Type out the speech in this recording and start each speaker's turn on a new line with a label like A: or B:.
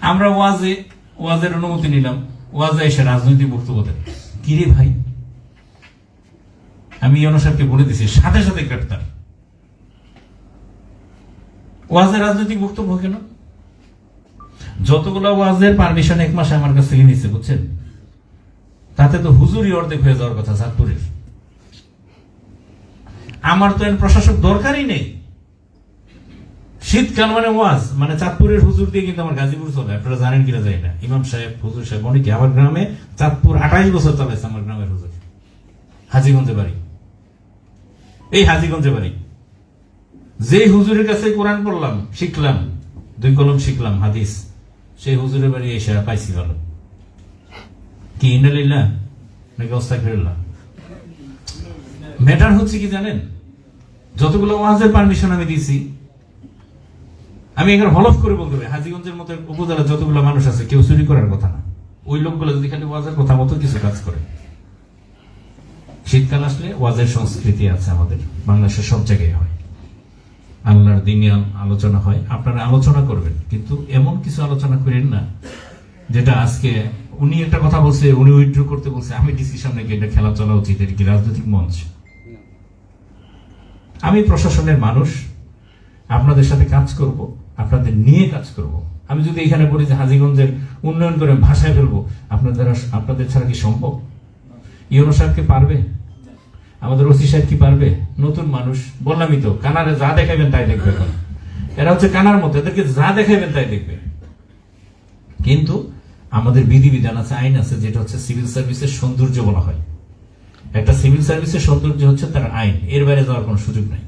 A: আমরা ওয়াজের অনুমতি নিলাম, ওয়াজে এসে রাজনৈতিক বক্তব্য দেন। কিরে ভাই, আমি ইউনূস সাহেবকে বলে দিছি সাথে সাথে গ্রেপ্তার। ওয়াজের রাজনৈতিক বক্তব্য কেন? যতগুলো ওয়াজের পারমিশন 1 মাসে আমার কাছ থেকে নিচ্ছে বুঝছেন, তাতে তো হুজুরি অর্ধেক হয়ে যাওয়ার কথা চাঁদপুরের। আমার তো প্রশাসক দরকারই নেই। শীতকাল মানে ওয়াজ, মানে চাঁদপুরের হুজুর দিয়ে কিন্তু আমার গাজীপুর চলে। আপনারা জানেন কিনা জানি না, ইমাম সাহেব, হুজুর সাহেব অনেকে। আমার গ্রামে চাঁদপুর 28 বছর চালাইছে আমার গ্রামের হুজুর। হাজীগঞ্জে বাড়ি, এই হাজীগঞ্জে বাড়ি। যে হুজুরের কাছে কোরআন পড়লাম, শিখলাম, 2 কলম শিখলাম হাদিস, সেই হুজুরের বাড়ি এসে পাইছি ভালো। কি ইন্নালিল্লাহ নাকি আস্তাগফিরুল্লাহ? ম্যাটার হচ্ছে কি জানেন, যতগুলো ওয়াজের পারমিশন আমি দিয়েছি, আমি এখানে হলফ করে বলতে পারি হাজীগঞ্জের মতো উপজেলা যতগুলো মানুষ আছে কেউ চুরি করার কথা না। ওই লোকগুলো যদি খালি ওয়াজের কথা মতো কিছু কাজ করে। শীতকাল আসলে ওয়াজের সংস্কৃতি আছে আমাদের বাংলাদেশের সব জায়গায় হয়, আল্লাহর দিনে আলোচনা হয়। আপনারা আলোচনা করবেন, কিন্তু এমন কিছু আলোচনা করেন না যেটা আজকে উনি একটা কথা বলছে, উনি উইথড্র করতে বলছে, আমি ডিসিশন নাকি এটা খেলা চলা উচিত, এটা কি রাজনৈতিক মঞ্চ? আমি প্রশাসনের মানুষ, আপনাদের সাথে কাজ করব, আপনাদের নিয়ে কাজ করব। আমি যদি এখানে বলি যে হাজীগঞ্জের উন্নয়ন করে ভাষায় ফেলবো, আপনাদের ছাড়া কি সম্ভব? ইউনূস সাহেব কি পারবে? আমাদের ওসি সাহেব কি পারবে? নতুন মানুষ, বললামই তো, কানারে যা দেখাবেন তাই দেখবে। এরা হচ্ছে কানার মতো, এদেরকে যা দেখাবেন তাই দেখবে। কিন্তু আমাদের বিধিবিধান আছে, আইন আছে, যেটা হচ্ছে সিভিল সার্ভিসের সৌন্দর্য বলা হয়। একটা সিভিল সার্ভিসের সৌন্দর্য হচ্ছে তার আইন, এর বাইরে যাওয়ার কোনো সুযোগ নাই।